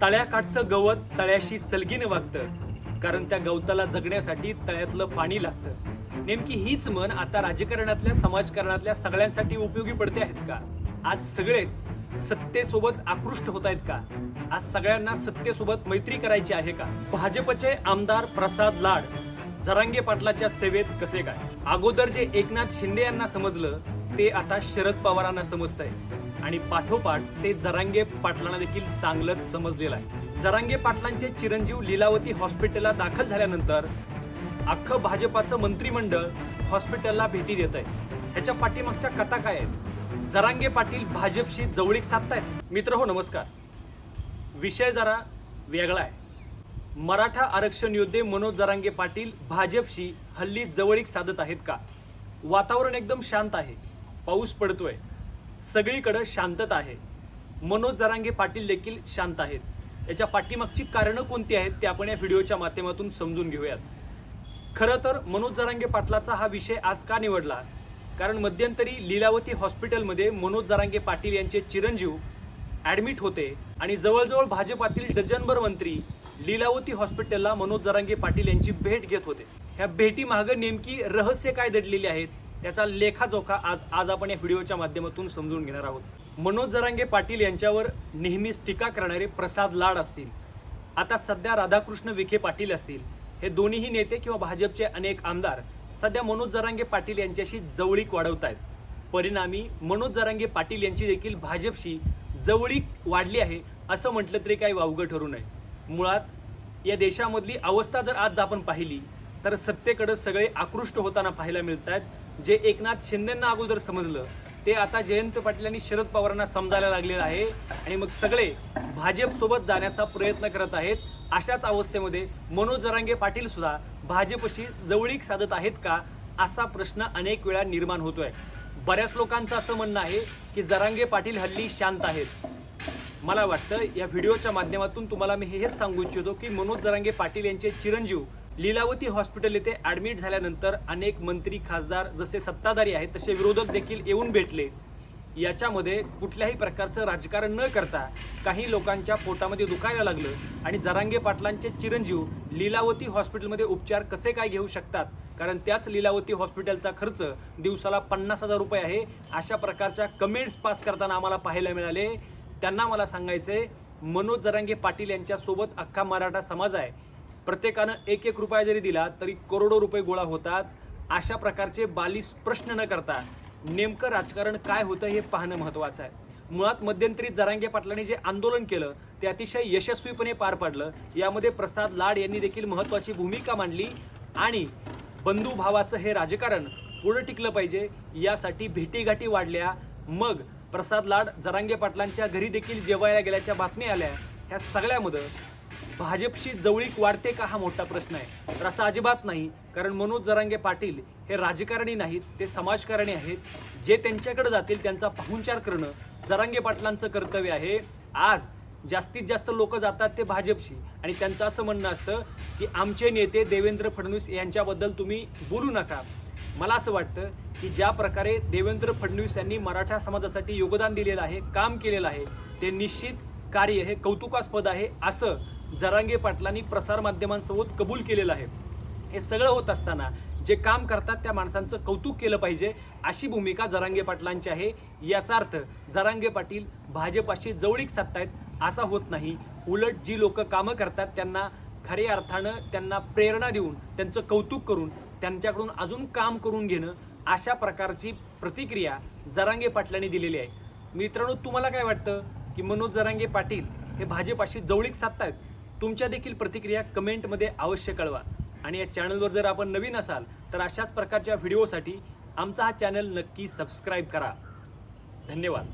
तळ्याकाठचं गवत तळ्याशी सलगीनं वागतं, कारण त्या गवताला जगण्यासाठी तळ्यातलं पाणी लागतं। नेमकी हीच म्हण आता राजकारणातल्या समाजकारणातल्या सगळ्यांसाठी उपयोगी पडते आहेत का? आज सगळेच सत्तेसोबत आकृष्ट होत आहेत का? आज सगळ्यांना सत्तेसोबत मैत्री करायची आहे का? भाजपचे आमदार प्रसाद लाड जरांगे पाटलाच्या सेवेत कसे काय? अगोदर जे एकनाथ शिंदे यांना समजलं ते आता शरद पवारांना समजतंय आणि पाठोपाठ ते जरांगे पाटलांना देखील चांगलंच समजलेलं आहे। जरांगे पाटलांचे चिरंजीव लीलावती हॉस्पिटलला दाखल झाल्यानंतर अख्खं भाजपाचं मंत्रिमंडळ हॉस्पिटलला भेटी देत आहे। ह्याच्या पाठीमागच्या कथा काय आहेत? जरांगे पाटील भाजपशी जवळीक साधतायत। मित्रहो नमस्कार, विषय जरा वेगळा आहे। मराठा आरक्षण योद्धे मनोज जरांगे पाटील भाजपशी हल्ली जवळीक साधत आहेत का? वातावरण एकदम शांत आहे, पाऊस पडतोय, सगळीकडे शांतता आहे। मनोज जरांगे पाटील देखील शांत आहेत। याच्या पाठीमागची कारणं कोणती आहेत ते आपण या व्हिडिओच्या माध्यमातून समजून घेऊयात। खरं तर मनोज जरांगे पाटलाचा हा विषय आज का निवडला? कारण मध्यंतरी लीलावती हॉस्पिटलमध्ये मनोज जरांगे पाटील यांचे चिरंजीव ॲडमिट होते आणि जवळजवळ भाजपातील डझनभर मंत्री लीलावती हॉस्पिटलला मनोज जरांगे पाटील यांची भेट घेत होते। ह्या भेटीमागे नेमकी रहस्य काय दडलेली आहेत त्याचा लेखाजोखा आज आपण या व्हिडिओच्या माध्यमातून समजून घेणार आहोत। मनोज जरांगे पाटील यांच्यावर नेहमीच टीका करणारे प्रसाद लाड असतील, आता सध्या राधाकृष्ण विखे पाटील असतील, हे दोन्हीही नेते किंवा भाजपचे अनेक आमदार सध्या मनोज जरांगे पाटील यांच्याशी जवळीक वाढवत आहेत। परिणामी मनोज जरांगे पाटील यांची देखील भाजपशी जवळीक वाढली आहे असं म्हटलं तरी काही वावगं ठरू नये। मुळात या देशामधली अवस्था जर आज आपण पाहिली तर सत्तेकडे सगळे आकृष्ट होताना पाहायला मिळत आहेत। जे एकनाथ शिंदेंना अगोदर समजलं ते आता जयंत पाटील आणि शरद पवारांना समजायला लागलेलं आहे आणि मग सगळे भाजपसोबत जाण्याचा प्रयत्न करत आहेत। अशाच अवस्थेमध्ये मनोज जरांगे पाटील सुद्धा भाजपशी जवळीक साधत आहेत का असा प्रश्न अनेक वेळा निर्माण होतोय। बऱ्याच लोकांचं असं म्हणणं आहे की जरांगे पाटील हल्ली शांत आहेत। मला वाटतं या व्हिडिओच्या माध्यमातून तुम्हाला मी हेच सांगू इच्छितो की मनोज जरांगे पाटील यांचे चिरंजीव लीलावती हॉस्पिटल येथे ॲडमिट झाल्यानंतर अनेक मंत्री खासदार जसे सत्ताधारी आहेत तसे विरोधक देखील येऊन भेटले। याच्यामध्ये कुठल्याही प्रकारचं राजकारण न करता काही लोकांच्या पोटामध्ये दुखायला लागलं आणि जरांगे पाटलांचे चिरंजीव लीलावती हॉस्पिटलमध्ये उपचार कसे काय घेऊ शकतात, कारण त्याच लीलावती हॉस्पिटलचा खर्च दिवसाला 50,000 रुपये आहे, अशा प्रकारच्या कमेंट्स पास करताना आम्हाला पाहायला मिळाले। त्यांना मला सांगायचंय, मनोज जरांगे पाटील यांच्यासोबत अख्खा मराठा समाज आहे। प्रत्येकानं 1-1 रुपया जरी दिला तरी करोडो रुपये गोळा होतात। अशा प्रकारचे बालिश प्रश्न न करता नेमकं राजकारण काय होतं हे पाहणं महत्त्वाचं आहे। मुळात मध्यंतरी जरांगे पाटलांनी जे आंदोलन केलं ते अतिशय यशस्वीपणे पार पाडलं। यामध्ये प्रसाद लाड यांनी देखील महत्त्वाची भूमिका मांडली आणि बंधुभावाचं हे राजकारण पुढे टिकलं पाहिजे यासाठी भेटीगाठी वाढल्या। मग प्रसाद लाड जरांगे पाटलांच्या घरी देखील जेवायला गेल्याच्या बातम्या आल्या। ह्या सगळ्यामध्ये भाजपशी जवळीक वाढते का हा मोठा प्रश्न आहे। तर असं अजिबात नाही, कारण मनोज जरांगे पाटील हे राजकारणी नाहीत, ते समाजकारणी आहेत। जे त्यांच्याकडे जातील त्यांचा पाहुणचार करणं जरांगे पाटलांचं कर्तव्य आहे। आज जास्तीत जास्त लोक जातात ते भाजपशी आणि त्यांचं असं म्हणणं असतं की आमचे नेते देवेंद्र फडणवीस यांच्याबद्दल तुम्ही बोलू नका। मला असं वाटतं की ज्या प्रकारे देवेंद्र फडणवीस यांनी मराठा समाजासाठी योगदान दिलेलं आहे, काम केलेलं आहे, ते निश्चित कार्य हे कौतुकास्पद आहे असं जरांगे पाटलांनी प्रसारमाध्यमांसोबत कबूल केलेलं आहे। हे सगळं होत असताना जे काम करतात त्या माणसांचं कौतुक केलं पाहिजे अशी भूमिका जरांगे पाटलांची आहे। याचा अर्थ जरांगे पाटील भाजपाशी जवळीक साधतायत असा होत नाही। उलट जी लोक कामं करतात त्यांना खऱ्या अर्थानं त्यांना प्रेरणा देऊन त्यांचं कौतुक करून त्यांच्याकडून अजून काम करून घेणं अशा प्रकारची प्रतिक्रिया जरांगे पाटलांनी दिलेली आहे। मित्रांनो, तुम्हाला काय वाटतं की मनोज जरांगे पाटील हे भाजपाशी जवळीक साधतायत? तुमच्या देखील प्रतिक्रिया कमेंटमध्ये अवश्य कळवा आणि या चॅनलवर जर आपण नवीन असाल तर अशाच प्रकारच्या व्हिडिओसाठी आमचा हा चॅनल नक्की सबस्क्राईब करा। धन्यवाद।